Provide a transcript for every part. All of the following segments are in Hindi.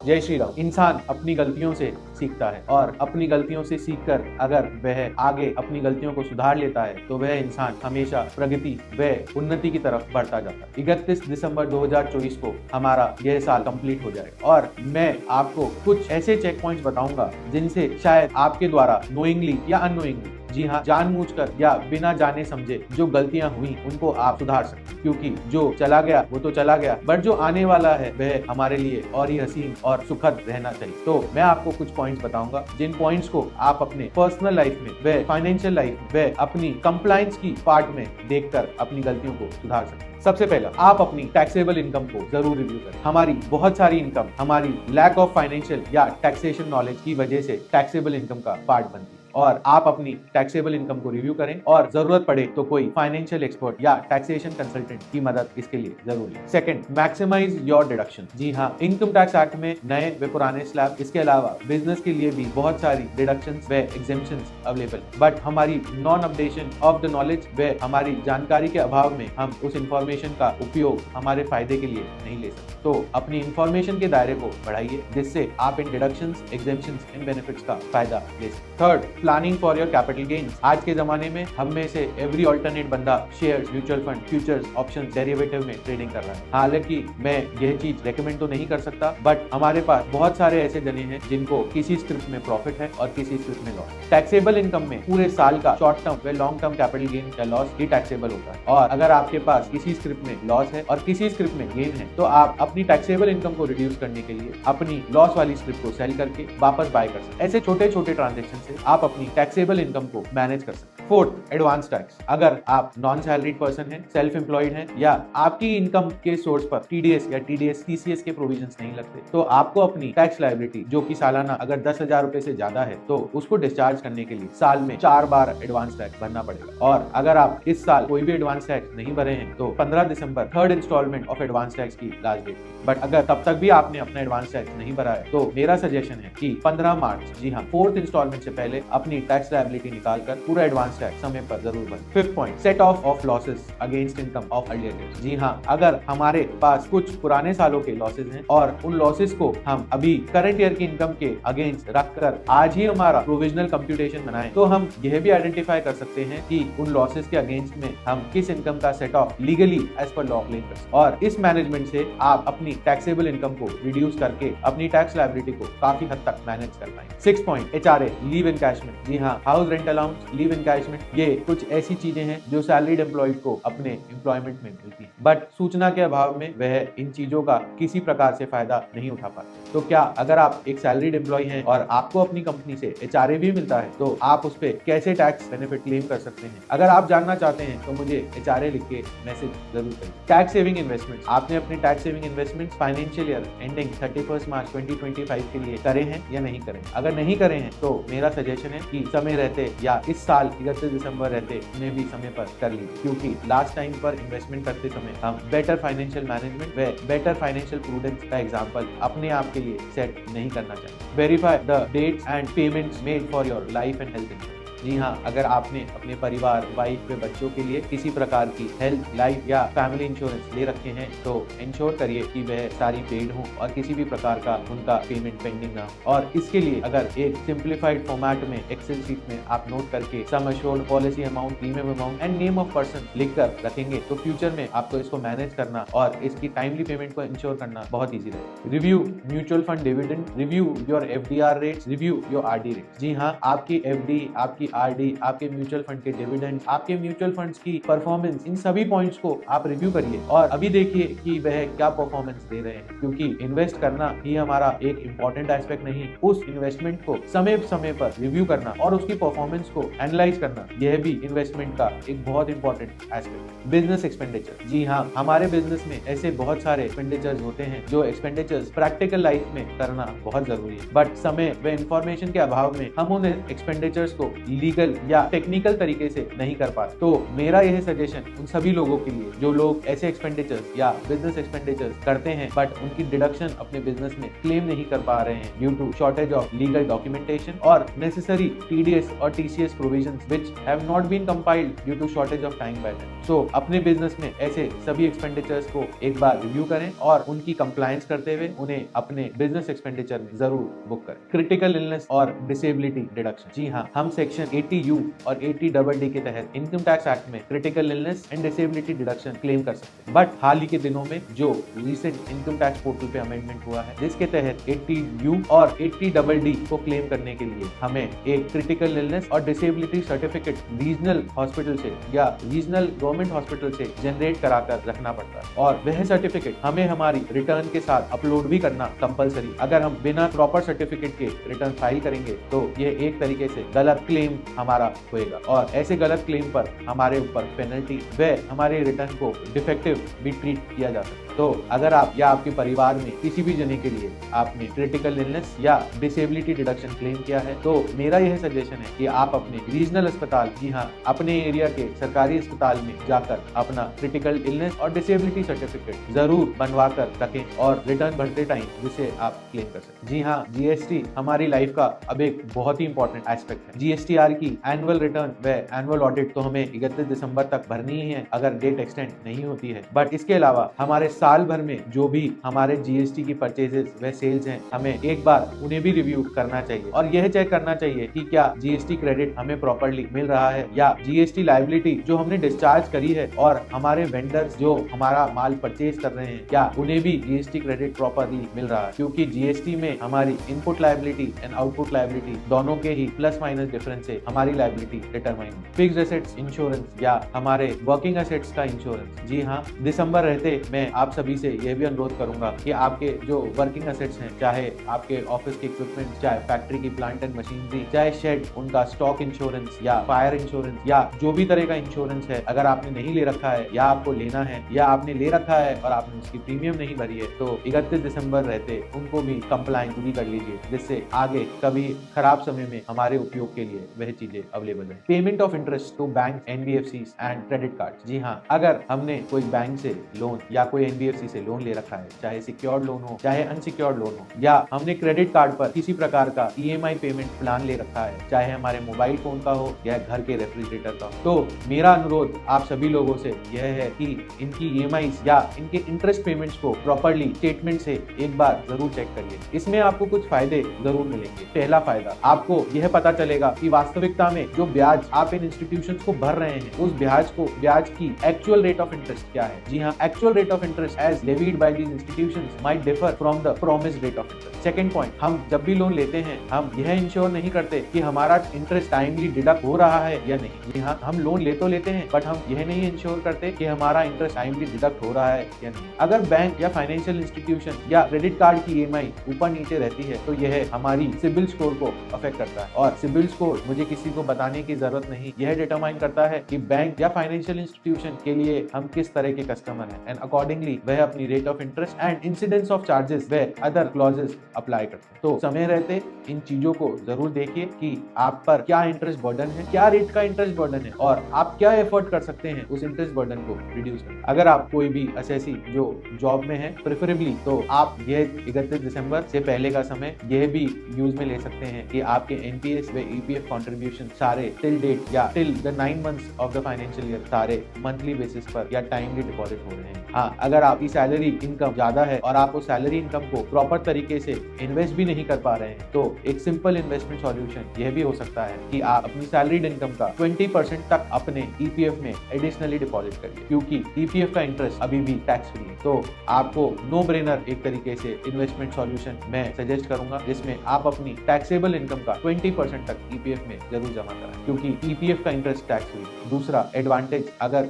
जय श्री राम। इंसान अपनी गलतियों से सीखता है और अपनी गलतियों से सीखकर अगर वह आगे अपनी गलतियों को सुधार लेता है तो वह इंसान हमेशा प्रगति व उन्नति की तरफ बढ़ता जाता है। 31 दिसंबर 2024 को हमारा यह साल कंप्लीट हो जाएगा और मैं आपको कुछ ऐसे चेक पॉइंट्स बताऊंगा जिनसे शायद आपके द्वारा नोइंगली या अननोइंगली, जी हाँ, जानबूझकर या बिना जाने समझे जो गलतियां हुई उनको आप सुधार सकते हैं। क्योंकि जो चला गया वो तो चला गया, बट जो आने वाला है वह हमारे लिए और ही हसीन और सुखद रहना चाहिए। तो मैं आपको कुछ पॉइंट्स बताऊंगा जिन पॉइंट्स को आप अपने पर्सनल लाइफ में व फाइनेंशियल लाइफ व अपनी कंप्लायंस की पार्ट में देखकर अपनी गलतियों को सुधार सकते हैं। सबसे पहला, आप अपनी टैक्सेबल इनकम को जरूर रिव्यू करें। हमारी बहुत सारी इनकम हमारी लैक ऑफ फाइनेंशियल या टैक्सेशन नॉलेज की वजह से टैक्सेबल इनकम का पार्ट बनती है और आप अपनी टैक्सेबल इनकम को रिव्यू करें और जरूरत पड़े तो कोई फाइनेंशियल एक्सपर्ट या टैक्सेशन कंसल्टेंट की मदद इसके लिए जरूरी है। Second, maximize your deduction. जी हाँ, इनकम टैक्स एक्ट में नए व पुराने स्लैब, इसके अलावा बिजनेस के लिए भी बहुत सारी डिडक्शंस व एग्जेम्पशंस अवेलेबल, बट हमारी non updation of the knowledge व हमारी जानकारी के अभाव में हम उस इंफॉर्मेशन का उपयोग हमारे फायदे के लिए नहीं ले सकते। तो अपनी इंफॉर्मेशन के दायरे को बढ़ाइए जिससे आप इन डिडक्शंस, एग्जेम्पशंस, इन बेनिफिट्स का फायदा ले सकें। Third, planning for your capital gains. आज के जमाने में हम में से एवरी ऑल्टरनेट बंदा shares, mutual fund, futures, options, derivative में ट्रेडिंग कर रहा है। हालांकि मैं यह चीज रेकमेंड तो नहीं कर सकता, बट हमारे पास बहुत सारे ऐसे जने हैं जिनको किसी स्क्रिप्ट में प्रॉफिट है और किसी स्क्रिप्ट में लॉस। टैक्सेबल इनकम में पूरे साल का शॉर्ट टर्म व लॉन्ग टर्म कैपिटल गेन या लॉस ही टैक्सेबल होता है और अगर आपके पास किसी स्क्रिप्ट में लॉस है और किसी स्क्रिप्ट में गेन है तो आप अपनी टैक्सेबल इनकम को रिड्यूस करने के लिए अपनी लॉस वाली स्क्रिप्ट को सेल करके वापस बाय कर सकते हैं। ऐसे छोटे छोटे ट्रांजेक्शन से आप अपनी टैक्सेबल इनकम को मैनेज कर सकते हैं। Fourth, advance tax. अगर आप नॉन सैलरीड पर्सन है, सेल्फ एम्प्लॉयड है या आपकी इनकम के सोर्स पर टीडीएस या टीडीएस टीसीएस के प्रोविजंस नहीं लगते तो आपको अपनी टैक्स लायबिलिटी जो कि सालाना अगर 10,000 रुपए से ज्यादा है तो उसको डिस्चार्ज करने के लिए साल में 4 बार एडवांस टैक्स भरना पड़ेगा। और अगर आप इस साल कोई भी एडवांस टैक्स नहीं भरे हैं तो 15 दिसंबर third installment of advance tax की लास्ट डेट। बट अगर तब तक भी आपने अपना एडवांस टैक्स नहीं भरा है तो मेरा सजेशन है कि 15 मार्च, जी हाँ, फोर्थ इंस्टॉलमेंट से पहले अपनी टैक्स लायबिलिटी निकालकर पूरा एडवांस टैक्स समय पर जरूर भरें। Fifth point, set off losses against income of earlier years. जी हाँ, अगर हमारे पास कुछ पुराने सालों के लॉसेस हैं और उन लॉसेस को हम अभी करंट ईयर की इनकम के अगेंस्ट रखकर आज ही हमारा प्रोविजनल कंप्यूटेशन बनाएं तो हम यह भी आइडेंटिफाई कर सकते हैं कि उन लॉसेस के अगेंस्ट में हम किस इनकम का set off legally as per law claim कर सकते हैं। और इस मैनेजमेंट से आप अपनी टैक्सेबल इनकम को रिड्यूस करके अपनी टैक्स लायबिलिटी को काफी हद तक मैनेज कर पाएंगे। 6 पॉइंट, एचआरए, लीव एनकैशमेंट। जी हाँ, house rent allowance, leave encashment, ये कुछ ऐसी चीजें हैं जो सैलरीड एम्प्लॉयड को अपने एम्प्लॉयमेंट में मिलती है, बट सूचना के अभाव में वह इन चीजों का किसी प्रकार से फायदा नहीं उठा पाते। तो क्या अगर आप एक सैलरीड एम्प्लॉय हैं और आपको अपनी कंपनी से एचआरए भी मिलता है तो आप उस पर कैसे टैक्स बेनिफिट क्लेम कर सकते हैं? अगर आप जानना चाहते हैं तो मुझे एचआरए लिख के मैसेज जरूर करें। Tax saving investment. आपने अपने tax saving investment financial year ending 31 मार्च 2025 के लिए करे हैं या नहीं करे? अगर नहीं करे हैं तो मेरा सजेशन है कि समय रहते या इस साल 31 दिसंबर रहते उन्हें भी समय पर कर लीजिए, क्योंकि लास्ट टाइम पर इन्वेस्टमेंट करते समय हम बेटर फाइनेंशियल मैनेजमेंट व बेटर फाइनेंशियल प्रूडेंस का एग्जांपल अपने आप के लिए सेट नहीं करना चाहिए। Verify the dates and payments made for your life and health insurance. जी हाँ, अगर आपने अपने परिवार, वाइफ व बच्चों के लिए किसी प्रकार की हेल्थ, लाइफ या फैमिली इंश्योरेंस ले रखे हैं तो इंश्योर करिए कि वह सारी पेड हो और किसी भी प्रकार का उनका पेमेंट पेंडिंग ना हो। और इसके लिए अगर एक सिंप्लीफाइड फॉर्मेट में एक्सेल शीट में आप नोट करके sum assured, policy amount, premium amount and name of person लिख कर रखेंगे तो फ्यूचर में आपको इसको मैनेज करना और इसकी टाइमली पेमेंट को इंश्योर करना बहुत ईजी रहेगा। Review mutual fund dividend, review your FDR rates, review your RD rates. जी हाँ, आपकी एफडी, आपकी आरडी, आपके म्यूचुअल फंड के डिविडेंड, आपके म्यूचुअल फंड्स की परफॉर्मेंस, इन सभी पॉइंट्स को आप रिव्यू करिए और अभी देखिए कि वह क्या परफॉर्मेंस दे रहे हैं, क्योंकि इन्वेस्ट करना ही हमारा एक इंपॉर्टेंट एस्पेक्ट नहीं, उस इन्वेस्टमेंट को समय समय पर रिव्यू करना और उसकी परफॉर्मेंस को एनालाइज करना, यह भी इन्वेस्टमेंट का एक बहुत इंपॉर्टेंट एस्पेक्ट। Business expenditure. जी हाँ, हमारे बिजनेस में ऐसे बहुत सारे एक्सपेंडिचर्स होते हैं जो एक्सपेंडिचर्स प्रैक्टिकल लाइफ में करना बहुत जरूरी है, बट समय व इंफॉर्मेशन के अभाव में हम उन एक्सपेंडिचर्स को लीगल या टेक्निकल तरीके से नहीं कर पाते। तो मेरा यह सजेशन उन सभी लोगों के लिए जो लोग ऐसे एक्सपेंडिचर्स या बिजनेस एक्सपेंडिचर्स करते हैं बट उनकी डिडक्शन अपने बिजनेस में क्लेम नहीं कर पा रहे हैं due to shortage of legal documentation और नेसेसरी टीडीएस और TCS provisions which have not been compiled due to shortage of time by them. So अपने बिजनेस में ऐसे सभी एक्सपेंडिचर्स को एक बार रिव्यू करें और उनकी कंप्लायंस करते हुए उन्हें अपने बिजनेस एक्सपेंडिचर में जरूर बुक करें। क्रिटिकल इलनेस और डिसेबिलिटी डिडक्शन, जी हाँ, हम सेक्शन 80U और 80DD के तहत इनकम टैक्स एक्ट में critical illness and disability deduction claim कर सकते हैं। बट हाल ही के दिनों में जो रिसेंट इनकम टैक्स पोर्टल पे अमेंडमेंट हुआ है जिसके तहत 80U और 80DD को क्लेम करने के लिए हमें एक क्रिटिकल इलनेस और डिसेबिलिटी सर्टिफिकेट रीजनल हॉस्पिटल से या रीजनल गवर्नमेंट हॉस्पिटल से जनरेट कराकर रखना पड़ता है और वह सर्टिफिकेट हमें हमारी रिटर्न के साथ अपलोड भी करना कंपलसरी। अगर हम बिना प्रॉपर सर्टिफिकेट के रिटर्न फाइल करेंगे तो ये एक तरीके से गलत क्लेम हमारा होएगा और ऐसे गलत क्लेम पर हमारे ऊपर पेनल्टी व हमारे रिटर्न को डिफेक्टिव भी ट्रीट किया जा सकता है। तो अगर आप या आपके परिवार में किसी भी जने के लिए आपने क्रिटिकल इलनेस या डिसेबिलिटी डिडक्शन क्लेम किया है तो मेरा यह सजेशन है कि आप अपने रीजनल अस्पताल, जी हाँ, अपने एरिया के सरकारी अस्पताल में जाकर अपना क्रिटिकल इलनेस और डिसेबिलिटी सर्टिफिकेट जरूर बनवा कर रखें और रिटर्न भरते टाइम जिसे आप क्लेम कर सकें। जी हाँ, जीएसटी हमारी लाइफ का अब एक बहुत ही इंपॉर्टेंट एस्पेक्ट है। जीएसटीआर की एनुअल रिटर्न व एनुअल ऑडिट तो हमें 31 दिसंबर तक भरनी ही है अगर डेट एक्सटेंड नहीं होती है। बट इसके अलावा हमारे साल भर में जो भी हमारे जीएसटी की परचेजेस व सेल्स हैं हमें एक बार उन्हें भी रिव्यू करना चाहिए और यह चेक करना चाहिए कि क्या जीएसटी क्रेडिट हमें प्रॉपर्ली मिल रहा है या जीएसटी लायबिलिटी जो हमने डिस्चार्ज करी है और हमारे वेंडर्स जो हमारा माल परचेज कर रहे हैं क्या उन्हें भी जीएसटी क्रेडिट प्रॉपर्ली मिल रहा है। क्योंकि जीएसटी में हमारी input liability and output liability दोनों के ही प्लस माइनस डिफरेंस से हमारी liability determine. Fixed assets insurance या हमारे वर्किंग एसेट्स का इंश्योरेंस, जी हाँ, दिसंबर रहते मैं आप सभी से यह भी अनुरोध करूंगा कि आपके जो वर्किंग एसेट्स हैं, चाहे आपके ऑफिस के इक्विपमेंट, चाहे फैक्ट्री की प्लांट एंड मशीनरी, चाहे शेड, उनका स्टॉक इंश्योरेंस या फायर इंश्योरेंस या जो भी तरह का इंश्योरेंस है, अगर आपने नहीं ले रखा है या आपको लेना है या आपने ले रखा है और आपने उसकी प्रीमियम नहीं भरी है तो 31 दिसंबर रहते उनको भी कंप्लायंस पूरी कर लीजिए जिससे आगे कभी खराब समय में हमारे उपयोग के लिए वह चीजें अवेलेबल है। Payment of interest to bank, NBFCs and credit card, जी हाँ, अगर हमने कोई बैंक से लोन या कोई एनबीएफसी से लोन ले रखा है, चाहे सिक्योर्ड लोन हो चाहे अनसिक्योर्ड लोन हो, या हमने क्रेडिट कार्ड पर किसी प्रकार का ईएमआई पेमेंट प्लान ले रखा है, चाहे हमारे मोबाइल फोन का हो या घर के रेफ्रिजरेटर का हो, तो मेरा अनुरोध आप सभी लोगों से यह है कि इनकी ईएमआई या इनके इंटरेस्ट पेमेंट्स को प्रॉपर्ली स्टेटमेंट से एक बार जरूर चेक करिए। इसमें आपको कुछ फायदे जरूर मिलेंगे। पहला फायदा, आपको यह पता चलेगा कि वास्तविकता में जो ब्याज आप इन इंस्टीट्यूशंस को भर रहे हैं उस ब्याज की एक्चुअल रेट ऑफ इंटरेस्ट क्या है। जी हाँ, actual rate of interest as levied by these institutions might differ from the promised rate of interest. Second point, हम जब भी लोन लेते हैं हम यह इंश्योर नहीं करते कि हमारा इंटरेस्ट टाइमली डिडक्ट हो रहा है या नहीं। जी हाँ, हम लोन ले तो लेते हैं बट हम यह नहीं इंश्योर करते कि हमारा इंटरेस्ट टाइमली डिडक्ट हो रहा है या नहीं। अगर बैंक या फाइनेंशियल इंस्टीट्यूशन या क्रेडिट कार्ड की ईएमआई ऊपर नीचे रहती है तो यह हमारी सिबिल स्कोर को अफेक्ट करता है और सिबिल स्कोर मुझे किसी को बताने की जरूरत नहीं, यह डिटरमाइन करता है कि बैंक या फाइनेंशियल इंस्टीट्यूशन के लिए हम किस तरह के कस्टमर हैं एंड अकॉर्डिंगली वह अपनी rate of interest and incidence of charges व अदर क्लॉजेस अप्लाई करते हैं। तो समय रहते इन चीजों को जरूर देखिए कि आप पर क्या इंटरेस्ट बर्डन है, क्या रेट का इंटरेस्ट बर्डन है और आप क्या एफर्ट कर सकते हैं उस इंटरेस्ट बर्डन को रिड्यूस करने। अगर आप कोई भी असेसी जो जॉब में है प्रेफरेबली, तो आप यह 31 दिसंबर से पहले का समय यह भी यूज में ले सकते हैं कि आपके एनपीएस व ईपीएफ कंट्रीब्यूशन सारे टिल डेट या till the 9 months of the financial year सारे मंथली बेसिस पर या टाइमली डिपॉजिट हो रहे हैं। हाँ, अगर आपकी सैलरी इनकम ज्यादा है और आप उस सैलरी इनकम को प्रॉपर तरीके से इन्वेस्ट भी नहीं कर पा रहे हैं तो एक सिंपल इन्वेस्टमेंट सॉल्यूशन यह भी हो सकता है कि आप अपनी सैलरीड इनकम का 20% तक अपने ईपीएफ में एडिशनली डिपॉजिट करिए, क्योंकि ईपीएफ का इंटरेस्ट अभी भी टैक्स फ्री है। तो आपको नो ब्रेनर एक तरीके से इन्वेस्टमेंट सॉल्यूशन मैं सजेस्ट करूंगा जिसमें आप अपनी टैक्सेबल इनकम का 20% तक ईपीएफ में जरूर जमा कराएं, क्योंकि ईपीएफ का इंटरेस्ट टैक्स फ्री। दूसरा एडवांटेज, अगर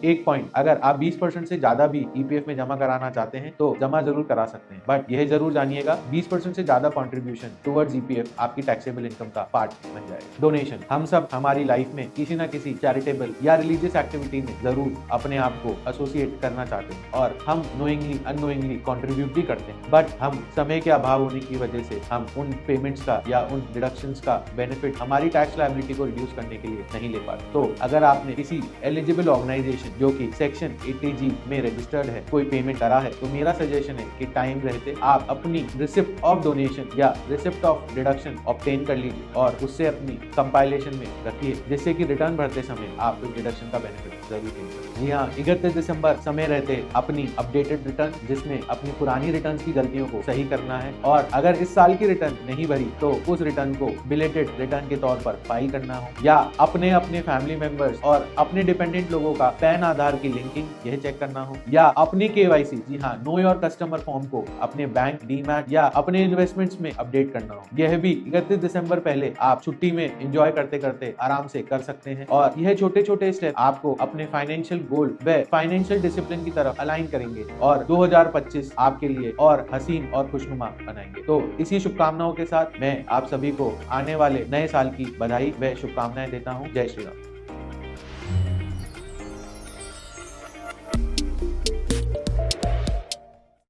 एक पॉइंट, अगर आप 20% से ज्यादा भी ईपीएफ में जमा कराना चाहते हैं तो जमा जरूर करा सकते हैं, बट यह जरूर जानिएगा 20% से ज्यादा कंट्रीब्यूशन टुवर्ड्स ईपीएफ आपकी टैक्सेबल इनकम का पार्ट बन जाएगा। डोनेशन, हम सब हमारी लाइफ में किसी ना किसी चैरिटेबल या रिलीजियस एक्टिविटी में जरूर अपने आप को एसोसिएट करना चाहते हैं और हम नोइंगली अननोइंगली कंट्रीब्यूट भी करते हैं, बट हम समय के अभाव होने की वजह से हम उन पेमेंट्स का या उन डिडक्शंस का बेनिफिट हमारी टैक्स लायबिलिटी को रिड्यूस करने के लिए नहीं ले पाते। तो अगर आपने किसी एलिजिबल ऑर्गेनाइजेशन जो कि सेक्शन 80G में रजिस्टर्ड है कोई पेमेंट करा है, तो मेरा सजेशन है कि टाइम रहते आप अपनी रिसिप्ट ऑफ डोनेशन या रिसिप्ट ऑफ डिडक्शन ऑब्टेन कर लीजिए और उससे अपनी कंपाइलेशन में रखिए, जिससे कि रिटर्न भरते समय आप इस डिडक्शन का बेनिफिट जरूर लेंगे। जी हाँ, 31 दिसंबर समय रहते अपनी अपडेटेड रिटर्न, जिसमें अपनी पुरानी रिटर्न की गलतियों को सही करना है, और अगर इस साल की रिटर्न नहीं भरी तो उस रिटर्न को बिलेटेड रिटर्न के तौर पर फाइल करना हो, या अपने फैमिली मेंबर्स और अपने डिपेंडेंट लोगों का पैन आधार की लिंकिंग यह चेक करना हो, या अपनी KYC, जी हाँ, नो योर कस्टमर फॉर्म को अपने बैंक, डीमैट या अपने इन्वेस्टमेंट्स में अपडेट करना हो। यह भी 31 दिसंबर पहले आप छुट्टी में एंजॉय करते करते आराम से कर सकते हैं, और यह छोटे छोटे स्टेप आपको अपने फाइनेंशियल गोल व फाइनेंशियल डिसिप्लिन की तरफ अलाइन करेंगे और 2025 आपके लिए और हसीन और खुशनुमा बनाएंगे। तो इसी शुभकामनाओं के साथ मैं आप सभी को आने वाले नए साल की बधाई व शुभकामनाएं देता हूँ। जय श्री राम।